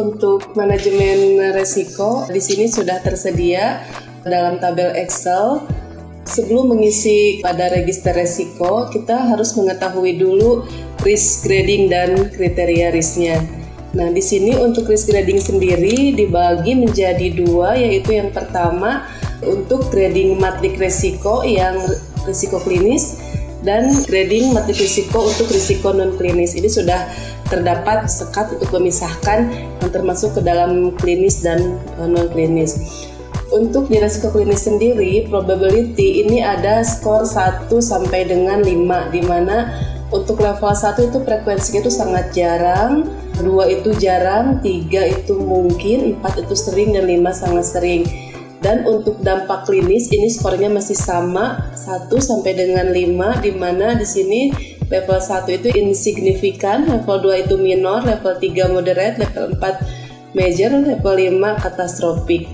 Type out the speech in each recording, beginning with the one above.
untuk manajemen resiko di sini sudah tersedia dalam tabel Excel. Sebelum mengisi pada register resiko, kita harus mengetahui dulu risk grading dan kriteria risknya. Nah, di sini untuk risk grading sendiri dibagi menjadi dua, yaitu yang pertama untuk grading matrik resiko yang risiko klinis dan grading matrik risiko untuk risiko non-klinis. Ini sudah terdapat sekat untuk memisahkan yang termasuk ke dalam klinis dan non-klinis. Untuk di risiko klinis sendiri, probability ini ada skor 1 sampai dengan 5, di mana untuk level 1 itu frekuensinya itu sangat jarang, 2 itu jarang, 3 itu mungkin, 4 itu sering, dan 5 sangat sering. Dan untuk dampak klinis ini skornya masih sama 1 sampai dengan 5, di mana di sini level 1 itu insignifikan, level 2 itu minor, level 3 moderate, level 4 major, level 5 katastrofik.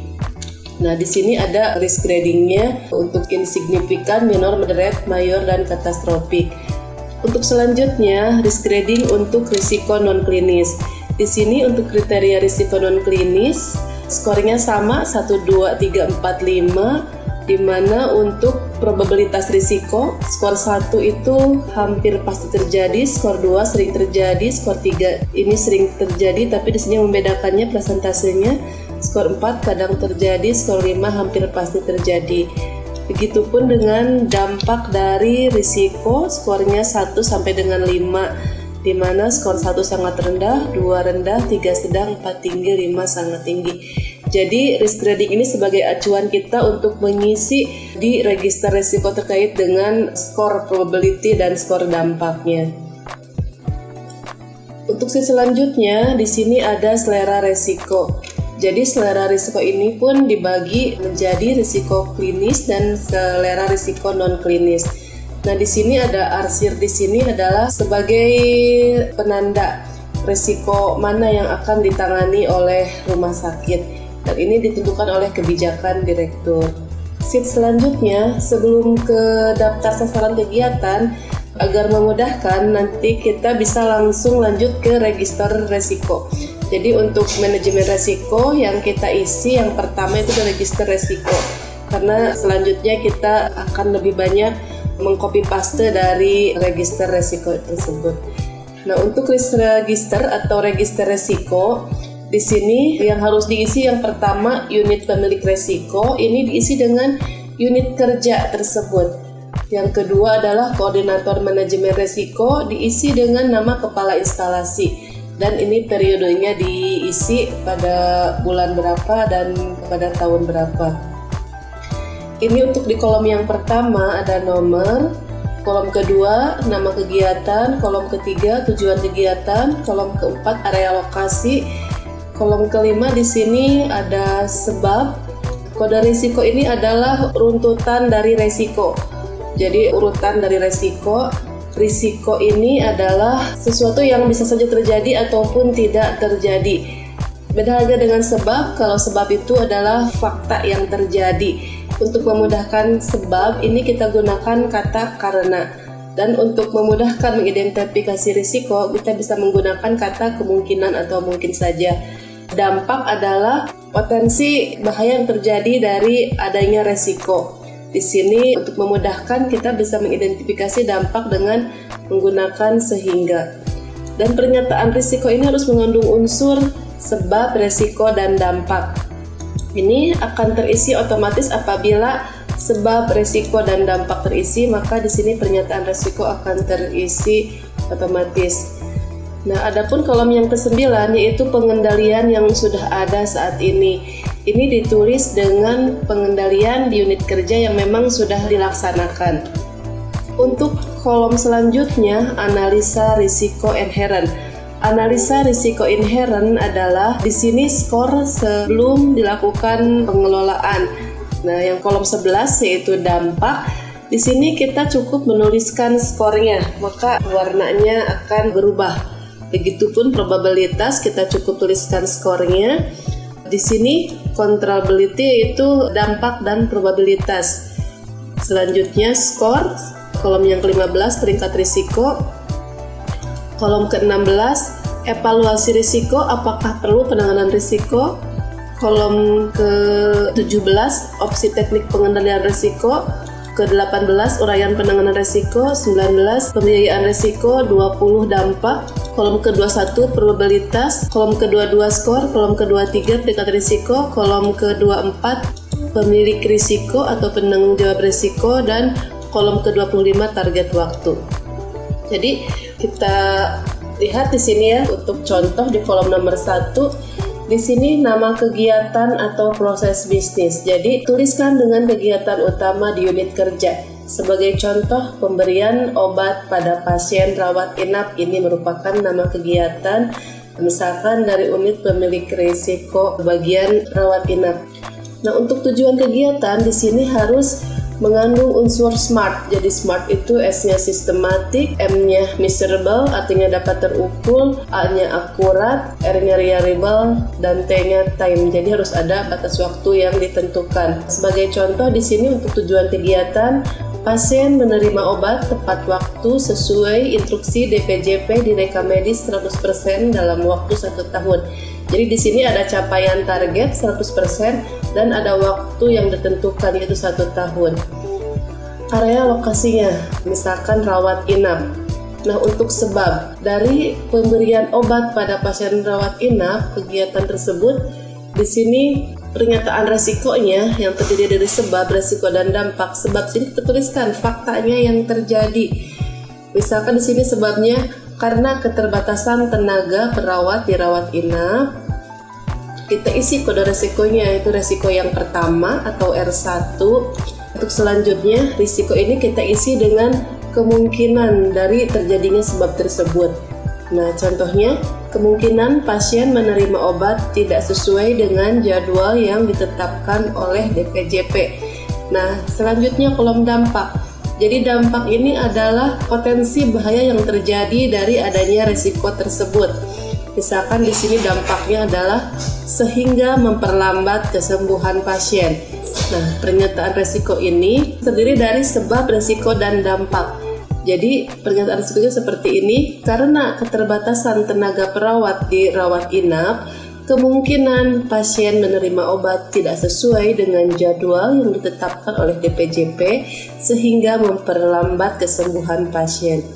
Nah, di sini ada risk gradingnya untuk insignifikan, minor, moderate, mayor, dan katastrofik. Untuk selanjutnya, risk grading untuk risiko non-klinis. Di sini untuk kriteria risiko non-klinis skornya sama 1, 2, 3, 4, 5, di mana untuk probabilitas risiko skor 1 itu hampir pasti terjadi, skor 2 sering terjadi, skor 3 ini sering terjadi, tapi di sini membedakannya presentasenya. Skor 4 kadang terjadi, skor 5 hampir pasti terjadi. Begitupun dengan dampak dari risiko, skornya 1 sampai dengan 5, di mana skor 1 sangat rendah, 2 rendah, 3 sedang, 4 tinggi, 5 sangat tinggi. Jadi risk grading ini sebagai acuan kita untuk mengisi di register risiko terkait dengan skor probability dan skor dampaknya. Untuk selanjutnya, di sini ada selera risiko. Jadi selera risiko ini pun dibagi menjadi risiko klinis dan selera risiko non klinis. Nah, di sini ada arsir, di sini adalah sebagai penanda risiko mana yang akan ditangani oleh rumah sakit, dan ini ditentukan oleh kebijakan direktur. Sheet selanjutnya, sebelum ke daftar sasaran kegiatan, agar memudahkan nanti kita bisa langsung lanjut ke register resiko. Jadi untuk manajemen resiko yang kita isi yang pertama itu register resiko, karena selanjutnya kita akan lebih banyak mengcopy paste dari register resiko tersebut. Nah, untuk register atau register resiko di sini yang harus diisi yang pertama unit pemilik resiko, ini diisi dengan unit kerja tersebut. Yang kedua adalah koordinator manajemen resiko, diisi dengan nama kepala instalasi. Dan ini periodenya diisi pada bulan berapa dan pada tahun berapa. Ini untuk di kolom yang pertama ada nomor, kolom kedua nama kegiatan, kolom ketiga tujuan kegiatan, kolom keempat area lokasi, kolom kelima di sini ada sebab. Kode risiko ini adalah runtutan dari resiko. Jadi urutan dari resiko. Risiko ini adalah sesuatu yang bisa saja terjadi ataupun tidak terjadi. Beda halnya dengan sebab, kalau sebab itu adalah fakta yang terjadi. Untuk memudahkan sebab, ini kita gunakan kata karena. Dan untuk memudahkan mengidentifikasi risiko, kita bisa menggunakan kata kemungkinan atau mungkin saja. Dampak adalah potensi bahaya yang terjadi dari adanya resiko. Di sini untuk memudahkan kita bisa mengidentifikasi dampak dengan menggunakan sehingga. Dan pernyataan risiko ini harus mengandung unsur sebab, resiko, dan dampak. Ini akan terisi otomatis apabila sebab, resiko, dan dampak terisi, maka di sini pernyataan risiko akan terisi otomatis. Nah, adapun kolom yang ke-9 yaitu pengendalian yang sudah ada saat ini. Ini ditulis dengan pengendalian di unit kerja yang memang sudah dilaksanakan. Untuk kolom selanjutnya, analisa risiko inherent. Analisa risiko inherent adalah di sini skor sebelum dilakukan pengelolaan. Nah, yang kolom 11 yaitu dampak. Di sini kita cukup menuliskan skornya, maka warnanya akan berubah. Begitupun probabilitas, kita cukup tuliskan skornya. Di sini controllability yaitu dampak dan probabilitas. Selanjutnya skor, kolom yang ke-15 peringkat risiko. Kolom ke-16 evaluasi risiko, apakah perlu penanganan risiko? Kolom ke-17, opsi teknik pengendalian risiko. Ke-18, uraian penanganan risiko. 19, pembiayaan risiko. 20, dampak. Kolom ke-21, probabilitas. Kolom ke-22, skor. Kolom ke-23, peringkat risiko. Kolom ke-24, pemilik risiko atau penanggung jawab risiko. Dan kolom ke-25, target waktu. Jadi kita lihat di sini ya, untuk contoh di kolom nomor 1. Di sini nama kegiatan atau proses bisnis. Jadi tuliskan dengan kegiatan utama di unit kerja. Sebagai contoh, pemberian obat pada pasien rawat inap ini merupakan nama kegiatan, misalkan dari unit pemilik risiko bagian rawat inap. Nah, untuk tujuan kegiatan di sini harus mengandung unsur SMART. Jadi SMART itu S-nya sistematik, M-nya measurable, artinya dapat terukur, A-nya akurat, R-nya reliable, dan T-nya time. Jadi harus ada batas waktu yang ditentukan. Sebagai contoh di sini untuk tujuan kegiatan, pasien menerima obat tepat waktu sesuai instruksi DPJP di rekam medis 100% dalam waktu 1 tahun. Jadi di sini ada capaian target 100% dan ada waktu yang ditentukan yaitu 1 tahun. Area lokasinya, misalkan rawat inap. Nah, untuk sebab dari pemberian obat pada pasien rawat inap, kegiatan tersebut di sini pernyataan resikonya yang terdiri dari sebab, resiko, dan dampak. Sebab sini kita tuliskan faktanya yang terjadi. Misalkan di sini sebabnya karena keterbatasan tenaga perawat di rawat inap. Kita isi kode resikonya, yaitu resiko yang pertama atau R1. Untuk selanjutnya, risiko ini kita isi dengan kemungkinan dari terjadinya sebab tersebut. Nah, contohnya, kemungkinan pasien menerima obat tidak sesuai dengan jadwal yang ditetapkan oleh DPJP. Nah, selanjutnya kolom dampak. Jadi dampak ini adalah potensi bahaya yang terjadi dari adanya risiko tersebut. Misalkan di sini dampaknya adalah sehingga memperlambat kesembuhan pasien. Nah, pernyataan risiko ini terdiri dari sebab, risiko, dan dampak. Jadi pernyataan risikonya seperti ini, karena keterbatasan tenaga perawat di rawat inap, kemungkinan pasien menerima obat tidak sesuai dengan jadwal yang ditetapkan oleh DPJP sehingga memperlambat kesembuhan pasien.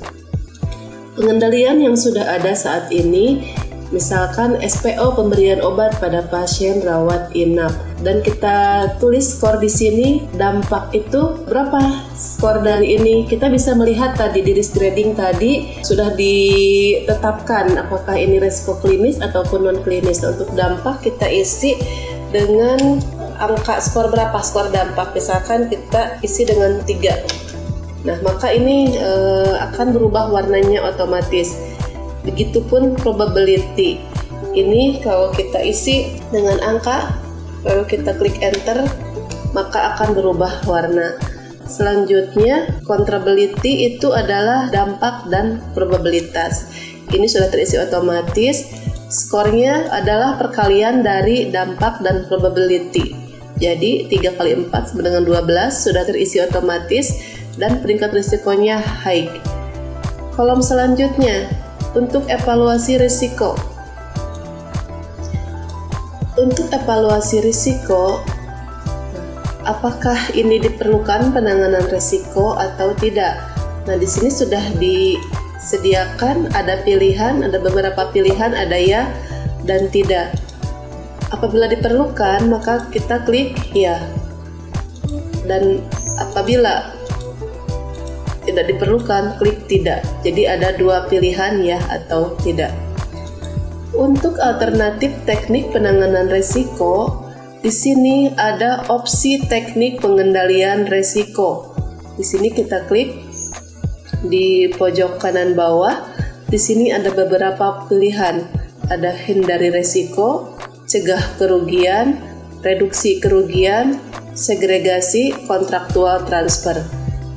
Pengendalian yang sudah ada saat ini, misalkan SPO pemberian obat pada pasien rawat inap, dan kita tulis skor di sini. Dampak itu berapa skor dari ini? Kita bisa melihat tadi di risk grading tadi sudah ditetapkan apakah ini risiko klinis ataupun non klinis. Untuk dampak kita isi dengan angka skor berapa, skor dampak. Misalkan kita isi dengan 3. Nah, maka ini akan berubah warnanya otomatis. Begitupun probability. Ini kalau kita isi dengan angka, lalu kita klik enter, maka akan berubah warna. Selanjutnya, controllability itu adalah dampak dan probabilitas. Ini sudah terisi otomatis. Skornya adalah perkalian dari dampak dan probability. Jadi 3 kali 4 sama dengan 12 sudah terisi otomatis dan peringkat risikonya high. Kolom selanjutnya, untuk evaluasi risiko. Untuk evaluasi risiko, apakah ini diperlukan penanganan risiko atau tidak? Nah, di sini sudah disediakan ada pilihan, ada beberapa pilihan, ada ya dan tidak. Apabila diperlukan, maka kita klik ya. Dan apabila tidak diperlukan, klik tidak. Jadi ada 2 pilihan ya atau tidak. Untuk alternatif teknik penanganan risiko, di sini ada opsi teknik pengendalian risiko. Di sini kita klik di pojok kanan bawah. Di sini ada beberapa pilihan. Ada hindari risiko, cegah kerugian, reduksi kerugian, segregasi, kontraktual transfer.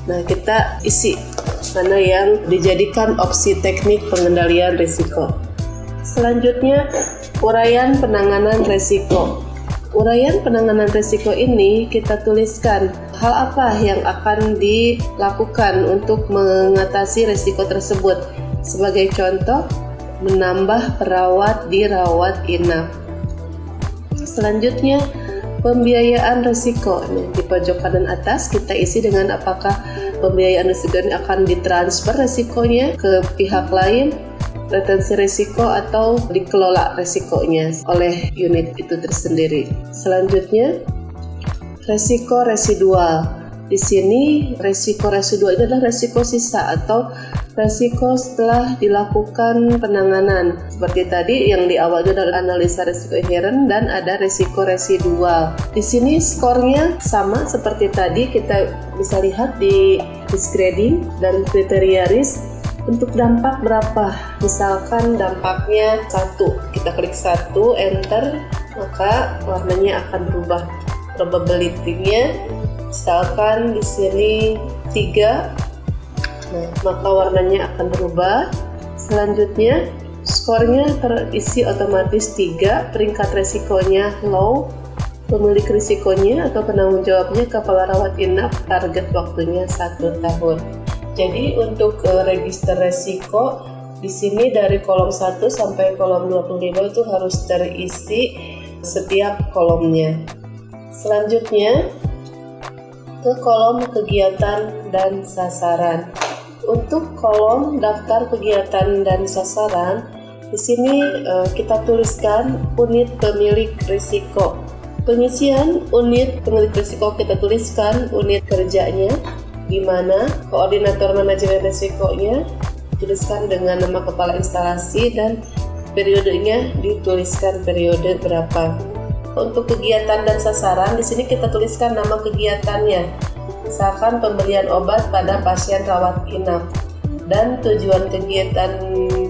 Nah, kita isi mana yang dijadikan opsi teknik pengendalian risiko. Selanjutnya, uraian penanganan risiko. Uraian penanganan risiko ini kita tuliskan hal apa yang akan dilakukan untuk mengatasi risiko tersebut. Sebagai contoh, menambah perawat di rawat inap. Selanjutnya, pembiayaan risiko. Di pojok kanan atas kita isi dengan apakah pembiayaan risiko ini akan ditransfer risikonya ke pihak lain, retensi risiko, atau dikelola risikonya oleh unit itu tersendiri. Selanjutnya, risiko residual. Di sini risiko residual itu adalah risiko sisa atau risiko setelah dilakukan penanganan. Seperti tadi yang di awal itu adalah analisa risiko inherent dan ada risiko residual. Di sini skornya sama seperti tadi, kita bisa lihat di risk grading dan kriteria risk. Untuk dampak berapa? Misalkan dampaknya 1, kita klik 1, enter, maka warnanya akan berubah. Probability-nya misalkan di sini 3, maka warnanya akan berubah. Selanjutnya skornya terisi otomatis 3, peringkat resikonya low, pemilik risikonya atau penanggung jawabnya kepala rawat inap, target waktunya 1 tahun. Jadi untuk register resiko di sini dari kolom 1 sampai kolom 25 itu harus terisi setiap kolomnya. Selanjutnya ke kolom kegiatan dan sasaran. Untuk kolom daftar kegiatan dan sasaran, di sini kita tuliskan unit pemilik risiko. Pengisian unit pemilik risiko kita tuliskan unit kerjanya, di mana koordinator manajemen risikonya dituliskan dengan nama kepala instalasi dan periodenya dituliskan periode berapa. Untuk kegiatan dan sasaran, di sini kita tuliskan nama kegiatannya. Misalkan pemberian obat pada pasien rawat inap. Dan tujuan kegiatan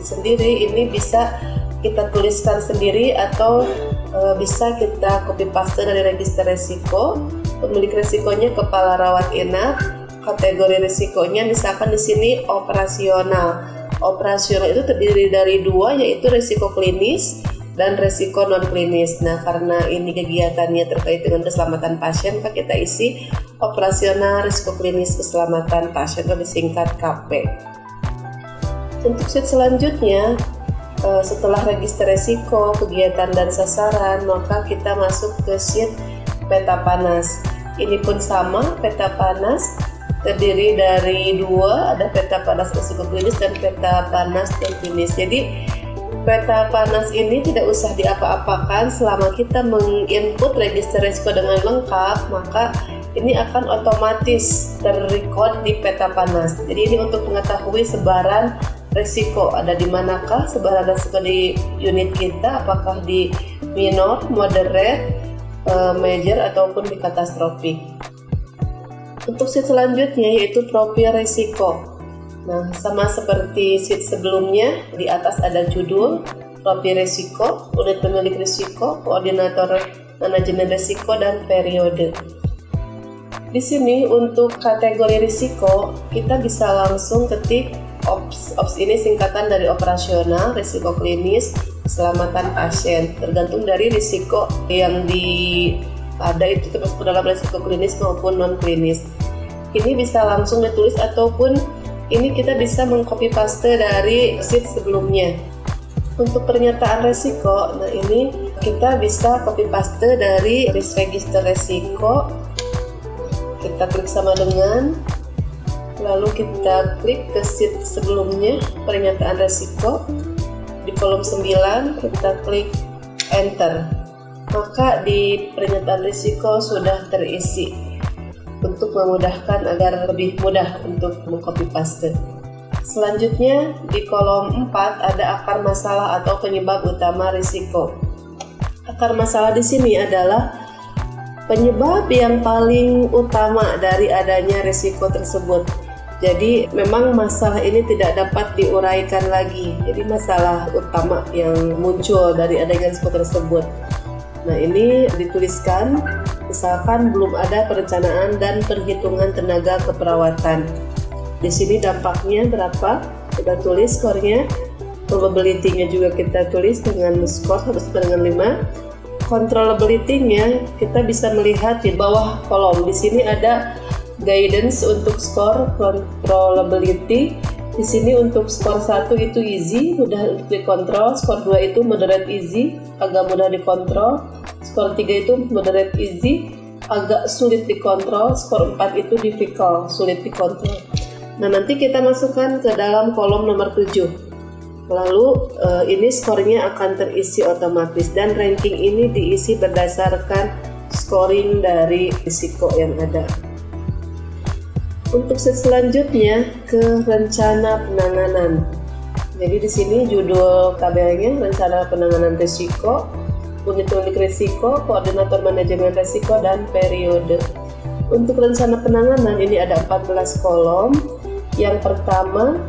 sendiri ini bisa kita tuliskan sendiri atau bisa kita copy paste dari register risiko. Pemilik risikonya kepala rawat inap. Kategori risikonya misalkan di sini operasional. Operasional itu terdiri dari 2, yaitu risiko klinis dan risiko non klinis. Nah, karena ini kegiatannya terkait dengan keselamatan pasien, maka kita isi operasional risiko klinis keselamatan pasien atau disingkat KP. Untuk sheet selanjutnya, setelah register risiko, kegiatan dan sasaran, maka kita masuk ke sheet peta panas. Ini pun sama, peta panas terdiri dari 2, ada peta panas risiko klinis dan peta panas non klinis. Jadi peta panas ini tidak usah diapa-apakan selama kita menginput register risiko dengan lengkap, maka ini akan otomatis terrecord di peta panas. Jadi ini untuk mengetahui sebaran risiko ada di manakah sebaran risiko di unit kita, apakah di minor, moderate, major ataupun di katastrofik. Untuk sheet selanjutnya yaitu profil risiko. Nah, sama seperti sheet sebelumnya, di atas ada judul, profil risiko, unit pemilik risiko, koordinator manajemen risiko, dan periode. Di sini untuk kategori risiko, kita bisa langsung ketik OPS. OPS ini singkatan dari operasional, risiko klinis, keselamatan pasien. Tergantung dari risiko yang ada itu termasuk dalam risiko klinis maupun non klinis. Ini bisa langsung ditulis ataupun ini kita bisa mengcopy paste dari sheet sebelumnya. Untuk pernyataan risiko, nah ini kita bisa copy paste dari risk register risiko. Kita klik sama dengan, lalu kita klik ke sheet sebelumnya, pernyataan risiko. Di kolom 9 kita klik enter. Maka di pernyataan risiko sudah terisi, untuk memudahkan agar lebih mudah untuk mengcopy paste. Selanjutnya di kolom 4 ada akar masalah atau penyebab utama risiko. Akar masalah di sini adalah penyebab yang paling utama dari adanya risiko tersebut. Jadi memang masalah ini tidak dapat diuraikan lagi. Jadi masalah utama yang muncul dari adanya risiko tersebut. Nah, ini dituliskan, misalkan belum ada perencanaan dan perhitungan tenaga keperawatan. Di sini dampaknya berapa? Kita tulis skornya. Probability-nya juga kita tulis dengan skor 1 dengan 5. Controllability-nya kita bisa melihat di bawah kolom. Di sini ada guidance untuk skor controllability. Di sini untuk skor 1 itu easy, mudah untuk dikontrol. Skor 2 itu moderate easy, agak mudah dikontrol. Skor 3 itu moderate easy, agak sulit dikontrol. Skor 4 itu difficult, sulit dikontrol. Nah, nanti kita masukkan ke dalam kolom nomor 7. Lalu ini skornya akan terisi otomatis, dan ranking ini diisi berdasarkan scoring dari risiko yang ada. Untuk selanjutnya ke rencana penanganan. Jadi di sini judul tabelnya rencana penanganan risiko, unit-unit risiko, koordinator manajemen risiko, dan periode. Untuk rencana penanganan ini ada 14 kolom. Yang pertama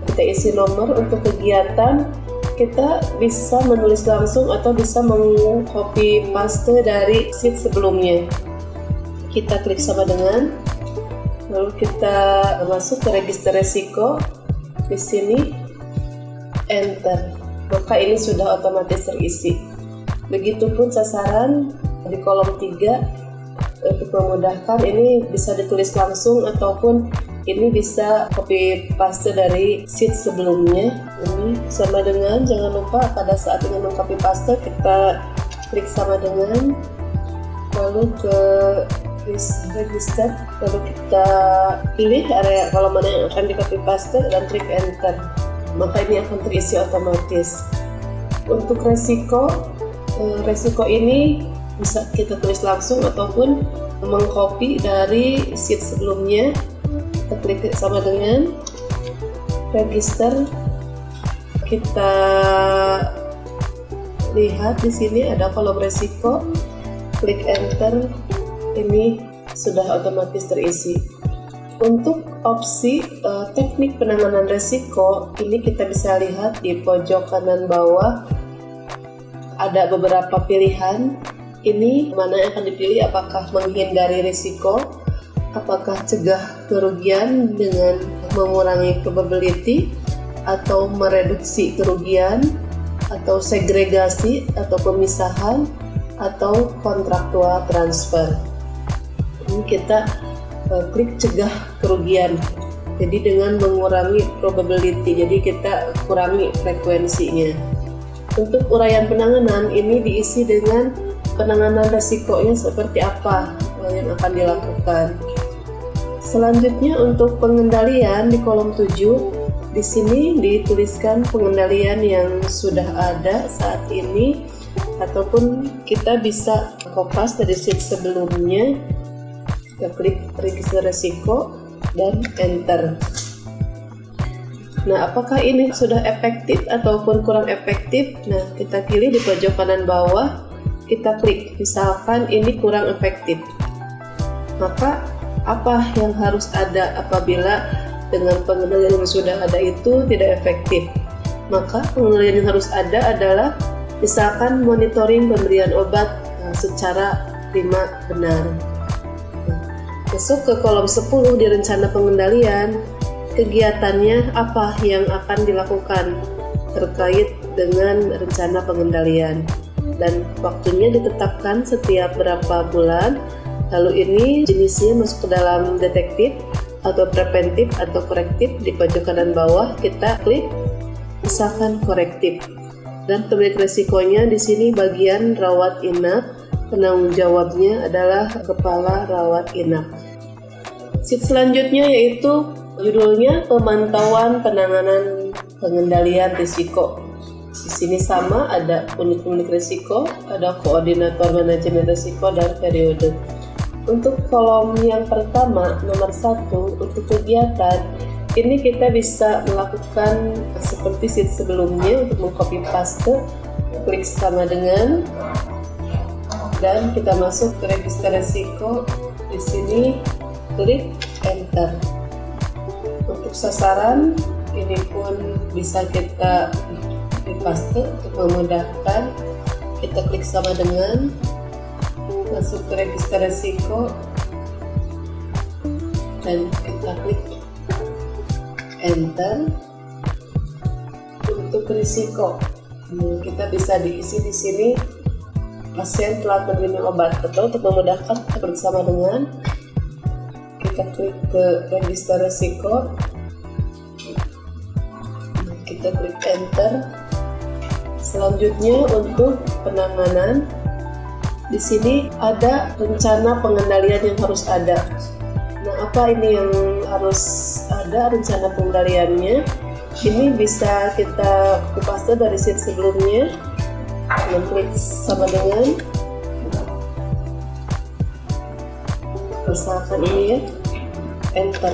kita isi nomor. Untuk kegiatan kita bisa menulis langsung atau bisa meng-copy paste dari sheet sebelumnya. Kita klik sama dengan, lalu kita masuk ke register risiko. Di sini enter, maka ini sudah otomatis terisi. Begitupun sasaran di kolom 3. Untuk memudahkan, ini bisa ditulis langsung ataupun ini bisa copy paste dari sheet sebelumnya. Ini sama dengan, jangan lupa pada saat ingin meng-copy paste kita klik sama dengan, lalu ke register, lalu kita pilih area kolom mana yang akan di copy paste dan klik enter, maka ini akan terisi otomatis. Untuk resiko ini bisa kita tulis langsung ataupun mengcopy dari sheet sebelumnya. Kita klik sama dengan register, kita lihat di sini ada kolom resiko, klik enter, ini sudah otomatis terisi. Untuk opsi teknik penanganan resiko ini kita bisa lihat di pojok kanan bawah ada beberapa pilihan. Ini mana yang akan dipilih, apakah menghindari risiko, apakah cegah kerugian dengan mengurangi probability, atau mereduksi kerugian, atau segregasi atau pemisahan, atau kontraktual transfer. Ini kita klik cegah kerugian, jadi dengan mengurangi probability, jadi kita kurangi frekuensinya. Untuk uraian penanganan ini diisi dengan penanganan resikonya seperti apa yang akan dilakukan. Selanjutnya untuk pengendalian di kolom 7, di sini dituliskan pengendalian yang sudah ada saat ini ataupun kita bisa kopas dari sheet sebelumnya. Kita klik register resiko dan enter. Nah, apakah ini sudah efektif ataupun kurang efektif? Nah, kita pilih di pojok kanan bawah, kita klik, misalkan ini kurang efektif. Maka apa yang harus ada apabila dengan pengendalian yang sudah ada itu tidak efektif? Maka pengendalian yang harus ada adalah misalkan monitoring pemberian obat secara prima benar. Masuk ke kolom 10 di rencana pengendalian, kegiatannya apa yang akan dilakukan terkait dengan rencana pengendalian, dan waktunya ditetapkan setiap berapa bulan. Lalu ini jenisnya masuk ke dalam detektif atau preventif atau korektif. Di pojok kanan bawah kita klik misalkan korektif, dan pemilik resikonya di sini bagian rawat inap, penanggung jawabnya adalah kepala rawat inap. Sheet selanjutnya yaitu judulnya pemantauan penanganan pengendalian risiko. Di sini sama, ada unit-unit risiko, ada koordinator manajemen risiko, dan periode. Untuk kolom yang pertama, nomor 1, untuk kegiatan, ini kita bisa melakukan seperti sheet sebelumnya untuk mengcopy paste, klik sama dengan, dan kita masuk ke register risiko. Di sini klik enter. Untuk sasaran ini pun bisa kita paste untuk memudahkan. Kita klik sama dengan, masuk ke register risiko dan kita klik enter. Untuk risiko kita bisa diisi di sini pasien telah menerima obat, atau untuk memudahkan kita klik sama dengan, kita klik ke register risiko kita klik enter. Selanjutnya untuk penanganan, di sini ada rencana pengendalian yang harus ada. Nah, apa ini yang harus ada rencana pengendaliannya? Ini bisa kita kupas dari sheet sebelumnya. Klik sama dengan, misalkan ini ya, enter.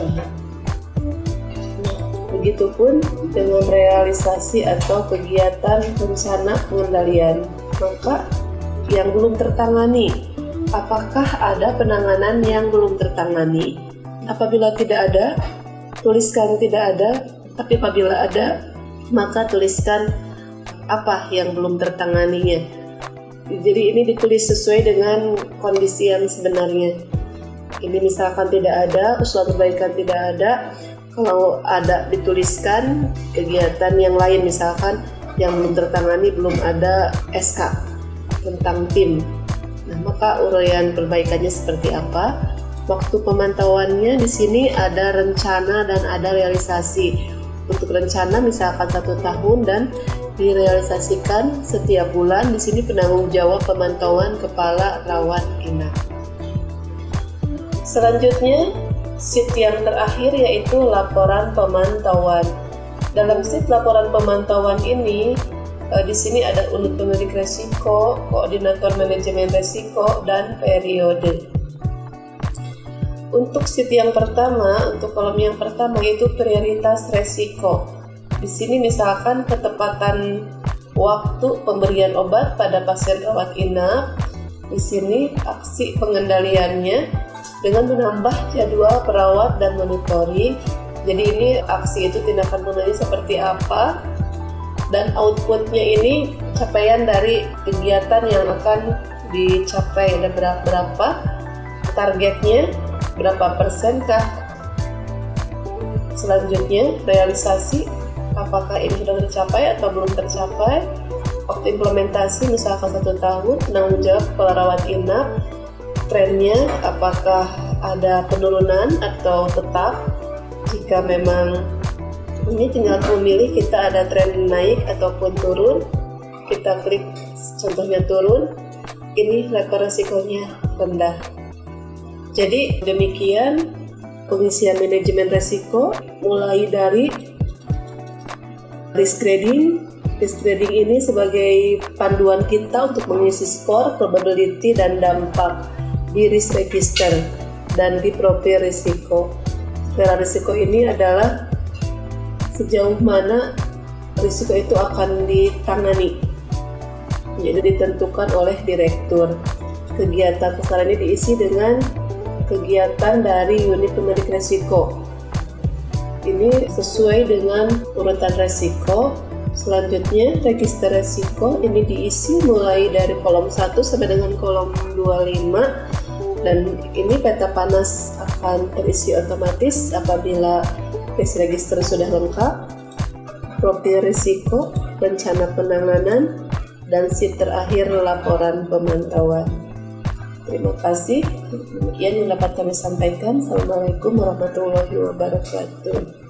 Begitupun dengan realisasi atau kegiatan rencana pengendalian. Maka yang belum tertangani, apakah ada penanganan yang belum tertangani? Apabila tidak ada, tuliskan tidak ada. Tapi apabila ada, maka tuliskan apa yang belum tertanganinya. Jadi ini ditulis sesuai dengan kondisi yang sebenarnya. Ini misalkan tidak ada, usulan perbaikan tidak ada. Kalau ada, dituliskan kegiatan yang lain, misalkan yang belum tertangani, belum ada SK tentang tim. Nah, maka uraian perbaikannya seperti apa? Waktu pemantauannya di sini ada rencana dan ada realisasi. Untuk rencana misalkan 1 tahun dan direalisasikan setiap bulan. Di sini penanggung jawab pemantauan kepala rawat inap. Selanjutnya, sheet yang terakhir yaitu laporan pemantauan. Dalam sheet laporan pemantauan ini, di sini ada unit pemerik resiko, koordinator manajemen resiko, dan periode. Untuk sheet yang pertama, untuk kolom yang pertama yaitu prioritas resiko. Di sini misalkan ketepatan waktu pemberian obat pada pasien rawat inap. Di sini aksi pengendaliannya dengan menambah jadwal perawat dan monitoring. Jadi ini aksi itu tindakan pengendali seperti apa, dan outputnya ini capaian dari kegiatan yang akan dicapai dan berapa targetnya, berapa persenkah. Selanjutnya realisasi, apakah ini sudah tercapai atau belum tercapai. Waktu implementasi misalkan 1 tahun, penanggung jawab kepala rawat inap, trennya apakah ada penurunan atau tetap. Jika memang ini tinggal memilih, kita ada tren naik ataupun turun, kita klik contohnya turun, ini level resikonya rendah. Jadi demikian pengisian manajemen resiko, mulai dari risk grading. Risk grading ini sebagai panduan kita untuk mengisi skor, probability, dan dampak di risk register dan di profil risiko. Skala risiko ini adalah sejauh mana risiko itu akan ditangani, jadi ditentukan oleh direktur. Kegiatan skala ini diisi dengan kegiatan dari unit pemerik risiko. Ini sesuai dengan urutan risiko. Selanjutnya register risiko ini diisi mulai dari kolom 1 sampai dengan kolom 25, dan ini peta panas akan terisi otomatis apabila risk register sudah lengkap, profil risiko, rencana penanganan, dan sheet terakhir laporan pemantauan. Terima kasih. Demikian yang dapat kami sampaikan. Assalamualaikum warahmatullahi wabarakatuh.